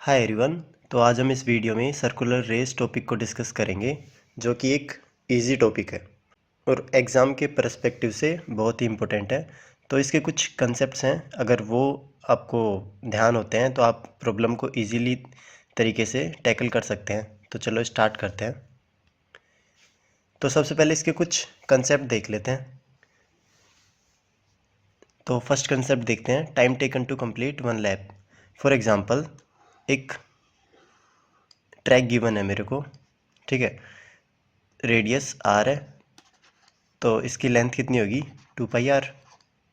Hi everyone. तो आज हम इस वीडियो में सर्कुलर रेस टॉपिक को डिस्कस करेंगे, जो कि एक इजी टॉपिक है और एग्ज़ाम के पर्सपेक्टिव से बहुत ही इम्पोर्टेंट है। तो इसके कुछ कंसेप्ट्स हैं, अगर वो आपको ध्यान होते हैं तो आप प्रॉब्लम को इजीली तरीके से टैकल कर सकते हैं। तो चलो स्टार्ट करते हैं। तो सबसे पहले इसके कुछ कंसेप्ट देख लेते हैं। तो फर्स्ट कंसेप्ट देखते हैं, time taken to complete one lap. For example, एक ट्रैक गिवन है मेरे को, ठीक है, रेडियस आर है, तो इसकी लेंथ कितनी होगी 2πr,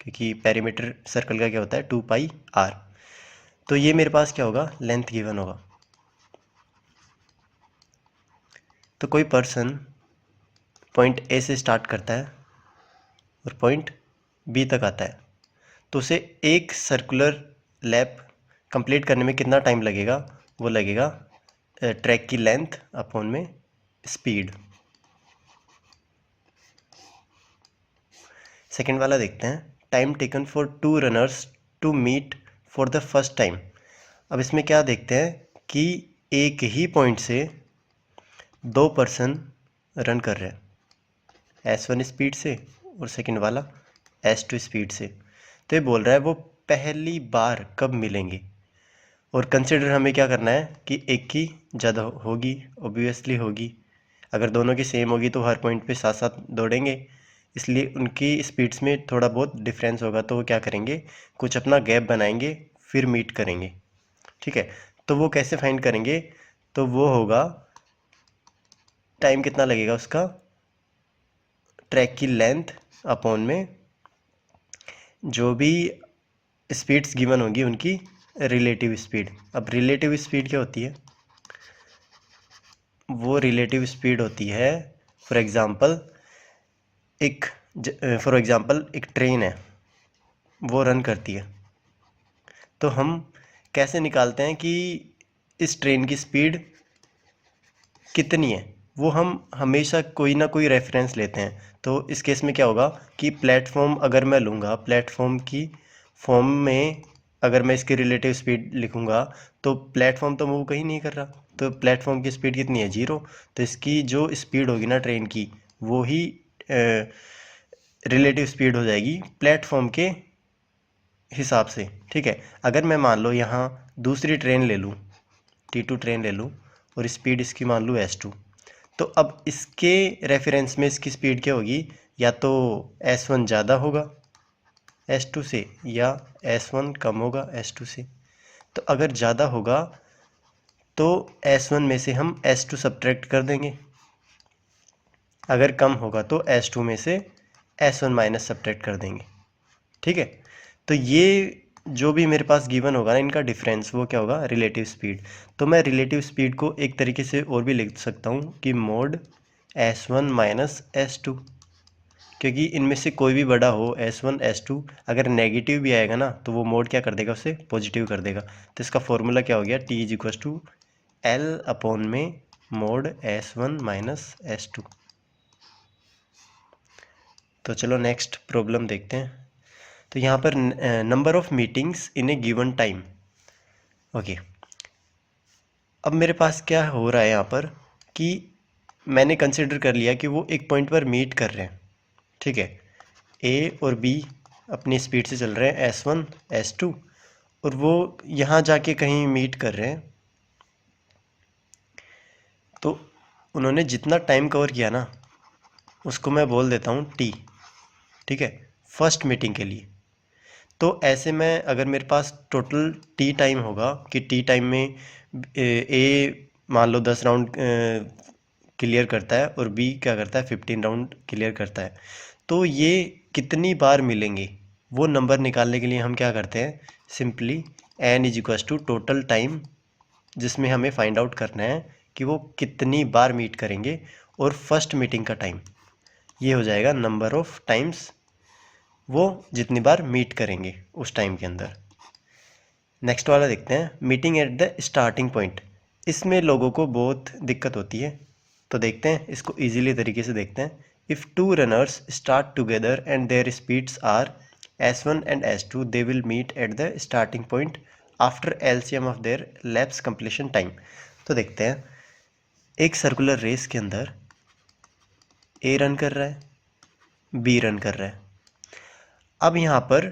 क्योंकि पेरीमीटर सर्कल का क्या होता है 2πr। तो ये मेरे पास क्या होगा, लेंथ गिवन होगा। तो कोई पर्सन पॉइंट ए से स्टार्ट करता है और पॉइंट बी तक आता है, तो उसे एक सर्कुलर लैप कंप्लीट करने में कितना टाइम लगेगा, वो लगेगा ट्रैक की लेंथ अपॉन में स्पीड। सेकेंड वाला देखते हैं, time taken for 2 runners to meet for the first time. अब इसमें क्या देखते हैं कि एक ही पॉइंट से 2 पर्सन रन कर रहे हैं, S1 स्पीड से और सेकंड वाला S2 स्पीड से। तो ये बोल रहा है वो पहली बार कब मिलेंगे, और कंसिडर हमें क्या करना है कि एक की ज़्यादा होगी, ऑब्वियसली होगी। अगर दोनों की सेम होगी तो हर पॉइंट पे साथ साथ दौड़ेंगे, इसलिए उनकी स्पीड्स में थोड़ा बहुत डिफरेंस होगा। तो वो क्या करेंगे, कुछ अपना गैप बनाएंगे फिर मीट करेंगे, ठीक है। तो वो कैसे फाइंड करेंगे, तो वो होगा टाइम कितना लगेगा उसका, ट्रैक की लेंथ अपॉन में जो भी स्पीड्स गिवन होंगी उनकी रिलेटिव स्पीड। अब रिलेटिव स्पीड क्या होती है, वो रिलेटिव स्पीड होती है, फॉर एग्ज़ाम्पल एक ट्रेन है, वो रन करती है, तो हम कैसे निकालते हैं कि इस ट्रेन की स्पीड कितनी है, वो हम हमेशा कोई ना कोई रेफरेंस लेते हैं। तो इस केस में क्या होगा कि प्लेटफॉर्म अगर मैं लूँगा, प्लेटफॉर्म की फॉर्म में अगर मैं इसकी रिलेटिव स्पीड लिखूँगा, तो प्लेटफॉर्म तो मूव कहीं नहीं कर रहा, तो प्लेटफॉर्म की स्पीड कितनी है 0। तो इसकी जो स्पीड होगी ना ट्रेन की, वो ही रिलेटिव स्पीड हो जाएगी प्लेटफॉर्म के हिसाब से, ठीक है। अगर मैं मान लो यहाँ दूसरी ट्रेन ले लूँ, T2 ट्रेन ले लूँ और स्पीड इसकी मान लूँ S2, तो अब इसके रेफरेंस में इसकी स्पीड क्या होगी, या तो S1 ज़्यादा होगा S2 से, या S1 कम होगा S2 से। तो अगर ज़्यादा होगा तो S1 में से हम S2 सब्ट्रैक्ट कर देंगे, अगर कम होगा तो S2 में से S1 माइनस सब्ट्रैक्ट कर देंगे, ठीक है। तो ये जो भी मेरे पास गिवन होगा ना, इनका डिफरेंस वो क्या होगा, रिलेटिव स्पीड। तो मैं रिलेटिव स्पीड को एक तरीके से और भी लिख सकता हूँ कि मोड S1 माइनस S2, क्योंकि इनमें से कोई भी बड़ा हो S1 S2, अगर नेगेटिव भी आएगा ना तो वो मोड क्या कर देगा, उसे पॉजिटिव कर देगा। तो इसका फॉर्मूला क्या हो गया, T is equal to L upon में मोड S1 माइनस S2। तो चलो नेक्स्ट प्रॉब्लम देखते हैं। तो यहाँ पर number of meetings in A given time, okay. अब मेरे पास क्या हो रहा है यहाँ पर कि मैंने कंसिडर कर लिया कि वो एक पॉइंट पर मीट कर रहे हैं, ठीक है। ए और बी अपनी स्पीड से चल रहे हैं S1 S2, और वो यहाँ जाके कहीं मीट कर रहे हैं। तो उन्होंने जितना टाइम कवर किया ना, उसको मैं बोल देता हूँ T, ठीक है, फर्स्ट मीटिंग के लिए। तो ऐसे में अगर मेरे पास टोटल T टाइम होगा कि T टाइम में ए मान लो 10 राउंड क्लियर करता है और बी क्या करता है 15 राउंड क्लियर करता है, तो ये कितनी बार मिलेंगे, वो नंबर निकालने के लिए हम क्या करते हैं, simply n is equal to total time, जिसमें हमें फाइंड आउट करना है कि वो कितनी बार मीट करेंगे, और फर्स्ट मीटिंग का टाइम ये हो जाएगा नंबर ऑफ टाइम्स वो जितनी बार मीट करेंगे उस टाइम के अंदर। नेक्स्ट वाला देखते हैं, meeting at the starting point. इसमें लोगों को बहुत दिक्कत होती है, तो देखते हैं इसको इजीली तरीके से देखते हैं। If 2 runners start together and their speeds are S1 and S2, they will meet at the starting point after LCM of their laps completion time. तो देखते हैं, एक सर्कुलर रेस के अंदर ए रन कर रहा है, बी रन कर रहा है। अब यहाँ पर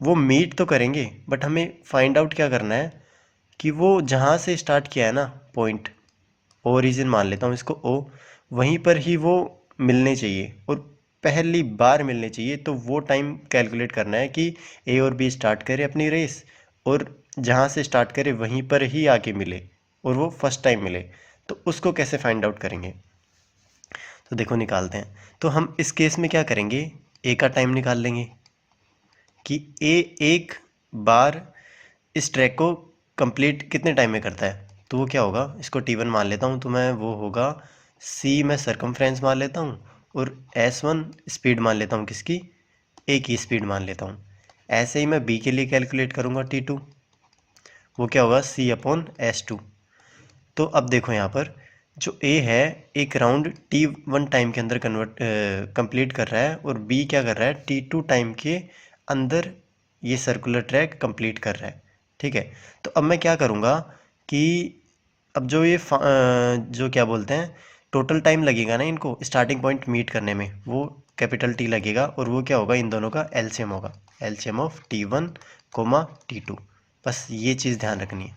वो मीट तो करेंगे, बट हमें फाइंड आउट क्या करना है कि वो जहाँ से स्टार्ट किया है ना पॉइंट, ओरिजिन मान लेता हूँ इसको ओ, वहीं पर ही वो मिलने चाहिए और पहली बार मिलने चाहिए। तो वो टाइम कैलकुलेट करना है कि ए और बी स्टार्ट करे अपनी रेस और जहाँ से स्टार्ट करे वहीं पर ही आके मिले और वो फर्स्ट टाइम मिले। तो उसको कैसे फाइंड आउट करेंगे, तो देखो निकालते हैं। तो हम इस केस में क्या करेंगे, ए का टाइम निकाल लेंगे कि ए एक बार इस ट्रैक को कंप्लीट कितने टाइम में करता है। तो वो क्या होगा, इसको T1 मान लेता हूँ, तो मैं वो होगा C मैं सरकमफ्रेंस मान लेता हूँ और S1 स्पीड मान लेता हूँ, किसकी, ए की स्पीड मान लेता हूँ। ऐसे ही मैं B के लिए कैलकुलेट करूँगा T2, वो क्या होगा C/S2। तो अब देखो यहाँ पर जो A है एक राउंड T1 टाइम के अंदर कंप्लीट कर रहा है और B क्या कर रहा है T2 टाइम के अंदर ये सर्कुलर ट्रैक कंप्लीट कर रहा है। ठीक है, तो अब मैं क्या करूँगा कि अब जो ये जो क्या बोलते हैं टोटल टाइम लगेगा ना इनको स्टार्टिंग पॉइंट मीट करने में, वो कैपिटल T लगेगा और वो क्या होगा, इन दोनों का एलसीएम होगा, एलसीएम ऑफ T1, T2। बस ये चीज़ ध्यान रखनी है।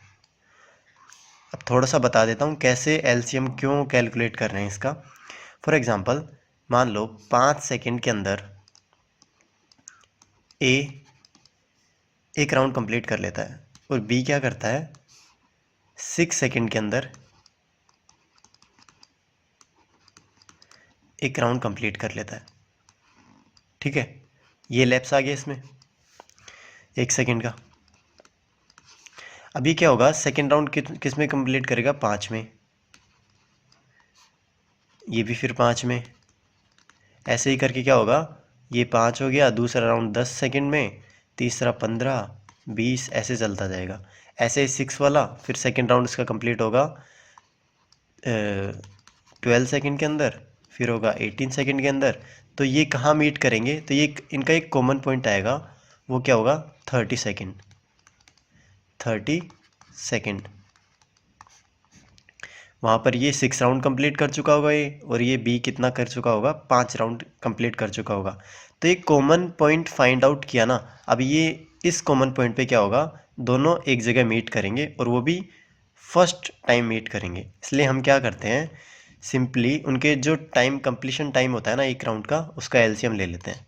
अब थोड़ा सा बता देता हूँ कैसे एलसीएम क्यों कैलकुलेट कर रहे हैं इसका। फॉर एग्जांपल मान लो 5 सेकंड के अंदर ए एक राउंड कंप्लीट कर लेता है और बी क्या करता है 6 सेकंड के अंदर एक राउंड कंप्लीट कर लेता है। ठीक है, ये लैप्स आ गया इसमें 1 सेकंड का। अभी क्या होगा, सेकंड राउंड किस में कंप्लीट करेगा, 5 में, ये भी फिर 5 में। ऐसे ही करके क्या होगा, ये 5 हो गया, दूसरा राउंड 10 सेकंड में, तीसरा 15, 20, ऐसे चलता जाएगा। ऐसे ही 6 वाला फिर सेकंड राउंड इसका कंप्लीट होगा 12 सेकंड के अंदर, फिर होगा 18 सेकंड के अंदर। तो ये कहाँ मीट करेंगे, तो ये इनका एक कॉमन पॉइंट आएगा, वो क्या होगा 30 सेकंड, 30 सेकंड। वहाँ पर ये 6 राउंड कंप्लीट कर चुका होगा ये, और ये बी कितना कर चुका होगा, 5 राउंड कंप्लीट कर चुका होगा। तो एक कॉमन पॉइंट फाइंड आउट किया ना। अब ये इस कॉमन पॉइंट पे क्या होगा, दोनों एक जगह मीट करेंगे और वो भी फर्स्ट टाइम मीट करेंगे। इसलिए हम क्या करते हैं, सिंपली उनके जो टाइम कंप्लीशन टाइम होता है ना एक राउंड का, उसका एलसीएम ले लेते हैं।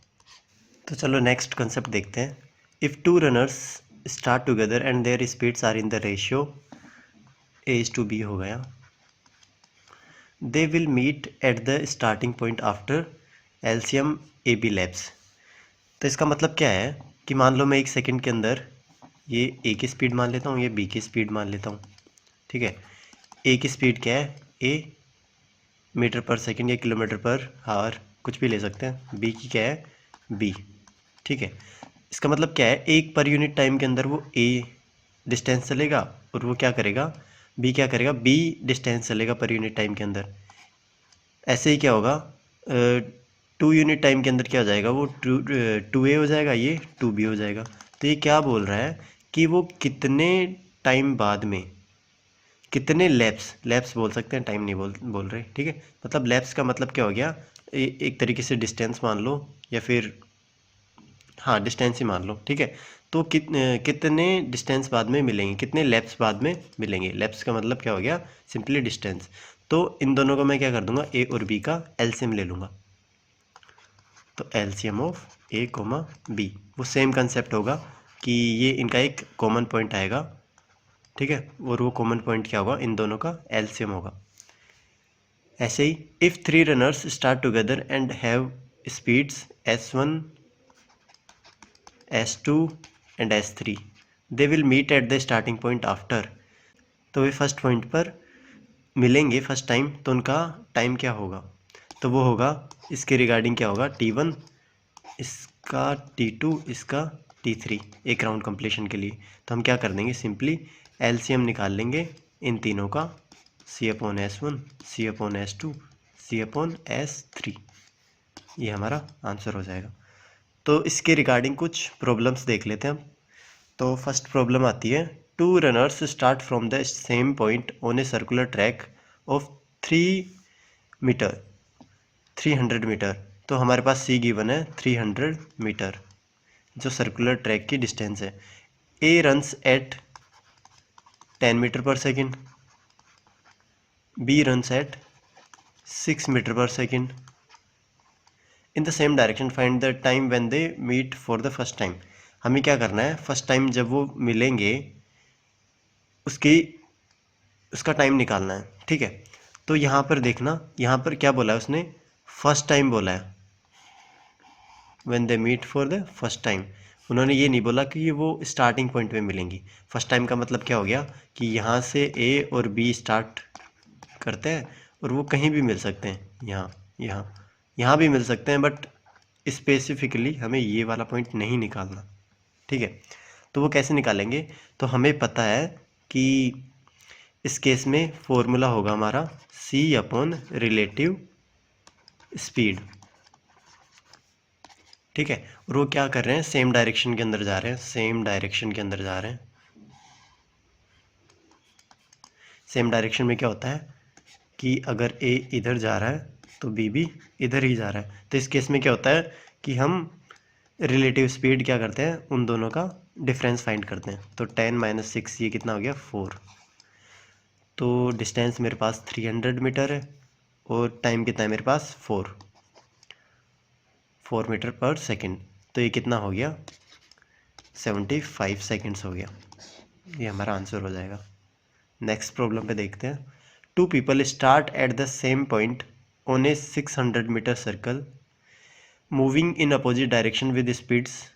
तो चलो नेक्स्ट कंसेप्ट देखते हैं। If two runners start together and their speeds are in the ratio A/B हो गया, they will meet at the starting point after LCM AB laps. तो इसका मतलब क्या है कि मान लो मैं 1 सेकंड के अंदर ये A की स्पीड मान लेता हूँ, ये B की स्पीड मान लेता हूँ। ठीक है, A की स्पीड क्या है, A मीटर पर सेकंड या किलोमीटर पर आवर कुछ भी ले सकते हैं, B की क्या है, B। ठीक है, इसका मतलब क्या है, एक पर यूनिट टाइम के अंदर वो A डिस्टेंस चलेगा और वो क्या करेगा, B क्या करेगा, B डिस्टेंस चलेगा पर यूनिट टाइम के अंदर। ऐसे ही क्या होगा 2 यूनिट टाइम के अंदर क्या हो जाएगा, वो 2A हो जाएगा, ये 2B हो जाएगा। तो ये क्या बोल रहा है कि वो कितने टाइम बाद में, कितने लैप्स बोल सकते हैं, टाइम नहीं बोल रहे। ठीक है, मतलब लैप्स का मतलब क्या हो गया, एक तरीके से डिस्टेंस मान लो या फिर हाँ डिस्टेंस ही मान लो। ठीक है, तो कितने डिस्टेंस बाद में मिलेंगे, कितने लैप्स बाद में मिलेंगे। लैप्स का मतलब क्या हो गया, सिंपली डिस्टेंस। तो इन दोनों को मैं क्या कर दूंगा, A और B का एलसीएम ले लूँगा। तो एलसीएम ऑफ A, B, वो सेम कंसेप्ट होगा कि ये इनका एक कॉमन पॉइंट आएगा। ठीक है, और वो कॉमन पॉइंट क्या होगा, इन दोनों का एलसीएम होगा। ऐसे ही if 3 runners start together and have speeds S1, S2 and S3, they will meet at the starting point after. तो वे फर्स्ट पॉइंट पर मिलेंगे फर्स्ट टाइम, तो उनका टाइम क्या होगा, तो वो होगा इसके रिगार्डिंग क्या होगा, T1, इसका T2, इसका T3, एक राउंड कंप्लीशन के लिए। तो हम क्या कर देंगे, सिंपली एलसीएम निकाल लेंगे इन तीनों का, C/S1, C/S2, C/S3, ये हमारा आंसर हो जाएगा। तो इसके रिगार्डिंग कुछ प्रॉब्लम्स देख लेते हैं हम। तो फर्स्ट प्रॉब्लम आती है two runners start from the same point on a circular track of 300 metre. तो हमारे पास सी गिवन है 300 मीटर जो सर्कुलर ट्रैक की डिस्टेंस है। A runs at 10 metre per second, B runs at 6 metre per second in the same direction. Find the time when they meet for the first time. हमें क्या करना है, first time जब वो मिलेंगे उसका टाइम निकालना है, ठीक है। तो यहाँ पर देखना, यहाँ पर क्या बोला है उसने, फर्स्ट टाइम बोला है, when they meet for the first time. उन्होंने ये नहीं बोला कि ये वो स्टार्टिंग पॉइंट पे मिलेंगी। फर्स्ट टाइम का मतलब क्या हो गया कि यहाँ से ए और बी स्टार्ट करते हैं और वो कहीं भी मिल सकते हैं, यहाँ भी मिल सकते हैं, बट स्पेसिफिकली हमें ये वाला पॉइंट नहीं निकालना, ठीक है। तो वो कैसे निकालेंगे, तो हमें पता है कि इस केस में फॉर्मूला होगा हमारा c अपॉन रिलेटिव स्पीड, ठीक है। और वो क्या कर रहे हैं, सेम डायरेक्शन के अंदर जा रहे हैं, सेम डायरेक्शन के अंदर जा रहे हैं। सेम डायरेक्शन में क्या होता है कि अगर a इधर जा रहा है तो b भी इधर ही जा रहा है। तो इस केस में क्या होता है कि हम रिलेटिव स्पीड क्या करते हैं, उन दोनों का डिफरेंस फाइंड करते हैं। तो 10 - 6 ये कितना हो गया 4। तो डिस्टेंस मेरे पास 300 मीटर है और टाइम कितना है मेरे पास 4 मीटर पर सेकेंड। तो ये कितना हो गया 75 सेकेंड्स हो गया। ये हमारा आंसर हो जाएगा। नेक्स्ट प्रॉब्लम पे देखते हैं। Two people start at the same point on a 600 metre circle moving in opposite direction with speeds,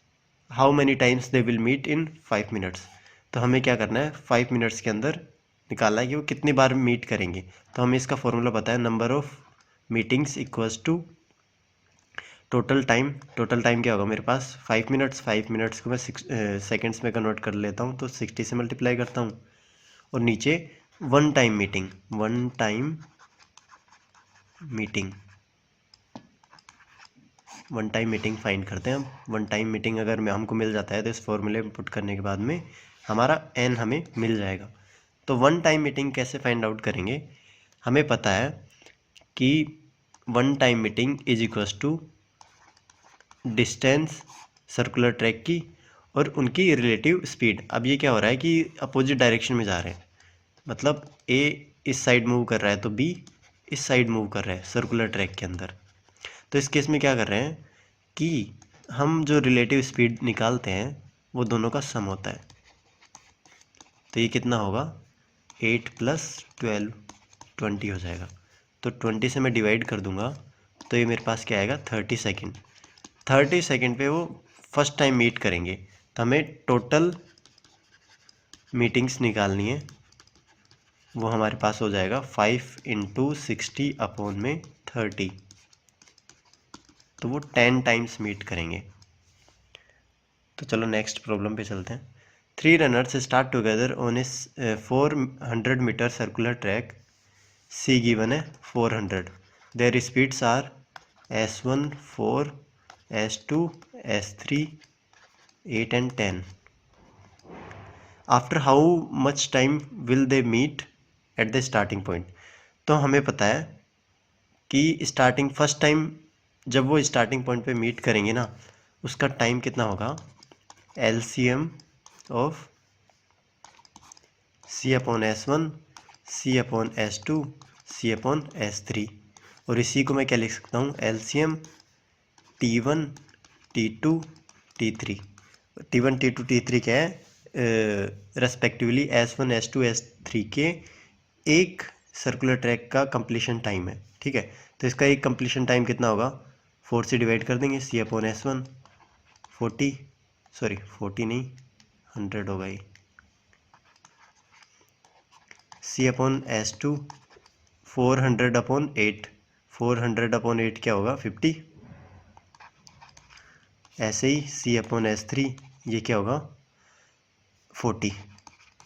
how many times they will meet in 5 minutes. तो हमें क्या करना है, 5 मिनट्स के अंदर निकालना है कि वो कितनी बार मीट करेंगे। तो हमें इसका फॉर्मूला पता है, number of meetings equals to total time. Total time क्या होगा मेरे पास 5 मिनट्स। 5 मिनट्स को मैं सेकेंड्स में कन्वर्ट कर लेता हूँ, तो 60 से मल्टीप्लाई करता हूँ। और नीचे वन टाइम मीटिंग फाइंड करते हैं हम। वन टाइम मीटिंग अगर हमको मिल जाता है तो इस फॉर्मूले में पुट करने के बाद में हमारा n हमें मिल जाएगा। तो वन टाइम मीटिंग कैसे फाइंड आउट करेंगे, हमें पता है कि one time meeting is equals to distance circular track की और उनकी रिलेटिव स्पीड। अब ये क्या हो रहा है कि अपोजिट डायरेक्शन में जा रहे हैं, मतलब ए इस साइड मूव कर रहा है तो बी इस साइड मूव कर रहा है सर्कुलर ट्रैक के अंदर। तो इस केस में क्या कर रहे हैं कि हम जो रिलेटिव स्पीड निकालते हैं वो दोनों का सम होता है। तो ये कितना होगा 8 + 12 20 हो जाएगा। तो 20 से मैं डिवाइड कर दूंगा तो ये मेरे पास क्या आएगा 30 सेकेंड। 30 सेकेंड पे वो फर्स्ट टाइम मीट करेंगे। तो हमें टोटल मीटिंग्स निकालनी है, वो हमारे पास हो जाएगा 5 × 60/30। तो वो 10 टाइम्स मीट करेंगे। तो चलो नेक्स्ट प्रॉब्लम पे चलते हैं। 3 runners start together on a 400 metre circular track, C given है 400। Their speeds are S1 4, S2 S3 8 and 10। After how much time will they meet at the starting point. तो हमें पता है कि फर्स्ट टाइम जब वो स्टार्टिंग पॉइंट पे meet करेंगे ना, उसका टाइम कितना होगा, LCM of C/S1 C/S2 C/S3। और इसी को मैं क्या लिख सकता हूँ, LCM T1 T2 T3। T1 T2 T3 क्या है, रेस्पेक्टिवली S1 S2 S3 के एक सर्कुलर ट्रैक का कंप्लीशन टाइम है, ठीक है। तो इसका एक कंप्लीशन टाइम कितना होगा, 4 से डिवाइड कर देंगे, C/S1 40 नहीं 100 होगा ये, C/S2 400/8, 400/8 क्या होगा 50। ऐसे ही C/S3 ये क्या होगा 40,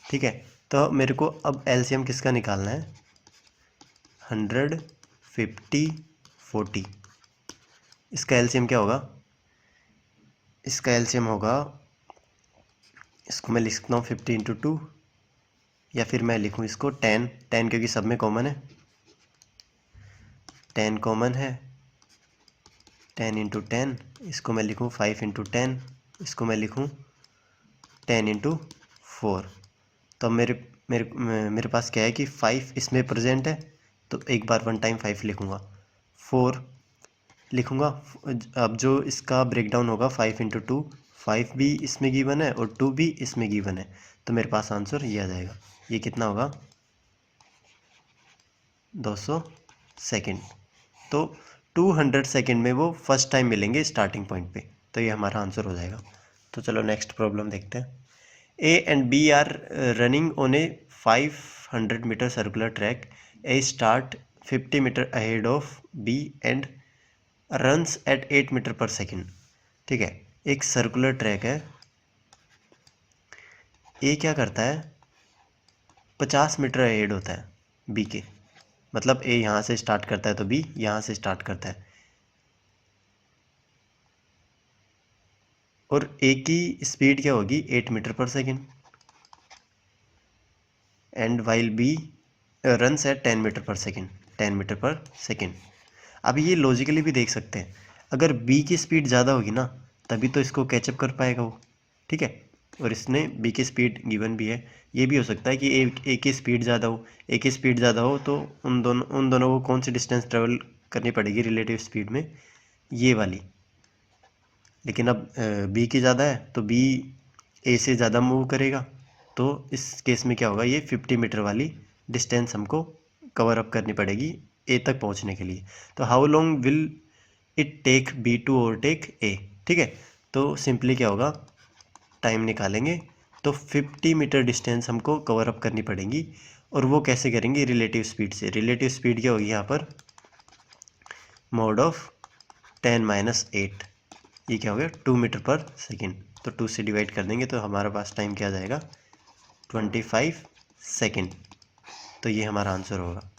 ठीक है। तो मेरे को अब LCM किसका निकालना है, 100 50 40। इसका LCM क्या होगा, इसका LCM होगा, इसको मैं लिख सकता हूँ 50 × 2 या फिर मैं लिखूँ इसको 10 क्योंकि सब में कॉमन है, 10 कॉमन है, 10 इंटू 10, इसको मैं लिखूँ 5 इंटू 10, इसको मैं लिखूँ 10 इंटू 4। तो मेरे मेरे मेरे पास क्या है कि 5 इसमें प्रेजेंट है, तो एक बार 1 टाइम 5 लिखूँगा, 4 लिखूँगा। अब जो इसका ब्रेकडाउन होगा 5 इंटू 2, 5 भी इसमें गिवन है और 2 भी इसमें गिवन है, तो मेरे पास आंसर ये आ जाएगा। ये कितना होगा, 200 सेकेंड। तो 200 सेकेंड में वो फर्स्ट टाइम मिलेंगे स्टार्टिंग पॉइंट पे, तो ये हमारा आंसर हो जाएगा। तो चलो नेक्स्ट प्रॉब्लम देखते हैं। A and B are running on a 500 metre circular track. A start 50 metre ahead of B and runs at 8 metre per second. ठीक है, एक सर्कुलर ट्रैक है, ए क्या करता है 50 मीटर अहेड होता है बी के, मतलब ए यहाँ से स्टार्ट करता है तो बी यहाँ से स्टार्ट करता है, और ए की स्पीड क्या होगी 8 metre per second, and while B runs at 10 metre per second, 10 metre per second. अब ये लॉजिकली भी देख सकते हैं, अगर बी की स्पीड ज़्यादा होगी ना तभी तो इसको कैचअप कर पाएगा वो। ठीक है, और इसने बी की स्पीड गिवन भी है। ये भी हो सकता है कि ए की स्पीड ज़्यादा हो, ए की स्पीड ज़्यादा हो तो उन दोनों को कौन सी डिस्टेंस ट्रेवल करनी पड़ेगी रिलेटिव स्पीड में, ये वाली। लेकिन अब बी की ज़्यादा है तो बी ए से ज़्यादा मूव करेगा, तो इस केस में क्या होगा, ये 50 मीटर वाली डिस्टेंस हमको कवर अप करनी पड़ेगी ए तक पहुंचने के लिए। तो how long will it take B to overtake A. ठीक है, तो सिंपली क्या होगा, टाइम निकालेंगे तो 50 मीटर डिस्टेंस हमको कवर अप करनी पड़ेगी, और वो कैसे करेंगे, रिलेटिव स्पीड से। रिलेटिव स्पीड क्या होगी यहाँ पर, मोड ऑफ 10-8, ये क्या हो गया 2 मीटर पर सेकेंड। तो 2 से डिवाइड कर देंगे तो हमारे पास टाइम क्या आ जाएगा 25 सेकेंड। तो ये हमारा आंसर होगा।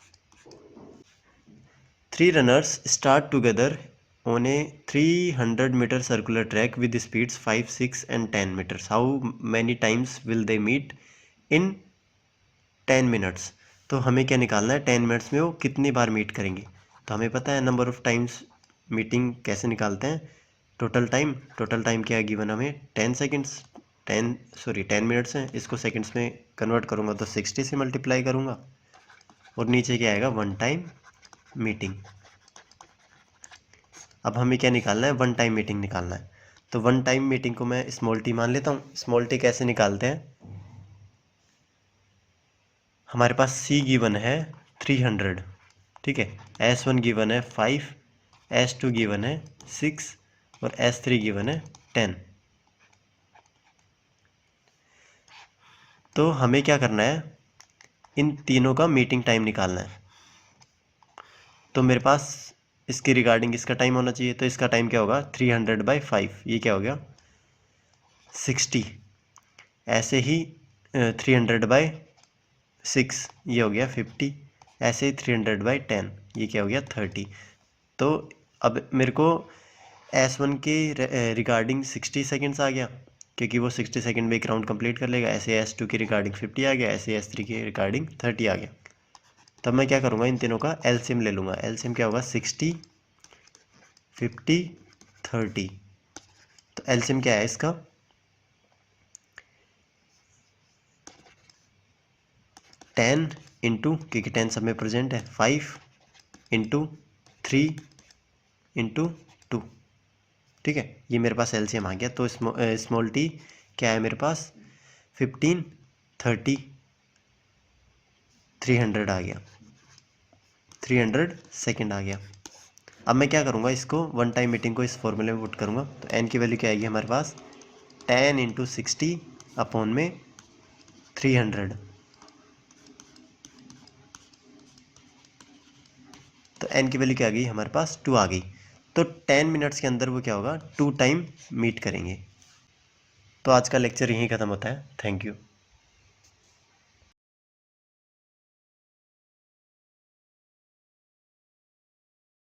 3 runners start together on a 300 meter circular track with speeds 5, 6 and 10 meters. How many times will they meet in 10 minutes? तो हमें क्या निकालना है, 10 मिनट्स में वो कितनी बार मीट करेंगे। तो हमें पता है नंबर ऑफ टाइम्स मीटिंग कैसे निकालते हैं, टोटल टाइम क्या है गिवन हमें 10 सेकेंड्स, 10 मिनट्स हैं, इसको सेकेंड्स में कन्वर्ट करूँगा तो 60 से मल्टीप्लाई करूँगा, और नीचे क्या आएगा 1 टाइम मीटिंग। अब हमें क्या निकालना है, 1 टाइम मीटिंग निकालना है। तो 1 टाइम मीटिंग को मैं स्मॉल टी मान लेता हूँ। स्मॉल टी कैसे निकालते हैं, हमारे पास सी गिवन है 300, ठीक है, S1 गिवन है 5, S2 गिवन है 6 और S3 गिवन है 10। तो हमें क्या करना है, इन तीनों का मीटिंग टाइम निकालना है। तो मेरे पास इसके रिगार्डिंग इसका टाइम होना चाहिए, तो इसका टाइम क्या होगा 300/5, ये क्या हो गया 60। ऐसे ही 300/6 ये हो गया 50। ऐसे ही 300/10 ये क्या हो गया 30। तो अब मेरे को S1 के रिगार्डिंग 60 सेकेंड्स आ गया, क्योंकि वो 60 सेकेंड में एक राउंड कंप्लीट कर लेगा। ऐसे S2 के रिगार्डिंग 50 आ गया, ऐसे S3 के रिगार्डिंग 30 आ गया। तब मैं क्या करूँगा, इन तीनों का एलसीएम ले लूँगा। एलसीएम क्या होगा 60, 50, 30। तो एलसीएम क्या है इसका 10 इंटू, क्योंकि 10 सब में प्रेजेंट है, 5 इंटू 3 इंटू 2। ठीक है, ये मेरे पास एलसीएम आ गया। तो स्मॉल टी क्या है मेरे पास 15, 30, 300 आ गया, 300 सेकेंड आ गया। अब मैं क्या करूँगा, इसको 1 टाइम मीटिंग को इस फॉर्मूले में पुट करूँगा। तो एन की वैल्यू क्या आएगी हमारे पास 10 इंटू 60 अपॉन में 300। तो एन की वैल्यू क्या आ गई हमारे पास 2 आ गई। तो 10 मिनट्स के अंदर वो क्या होगा 2 टाइम मीट करेंगे। तो आज का लेक्चर यहीं ख़त्म होता है। Thank you.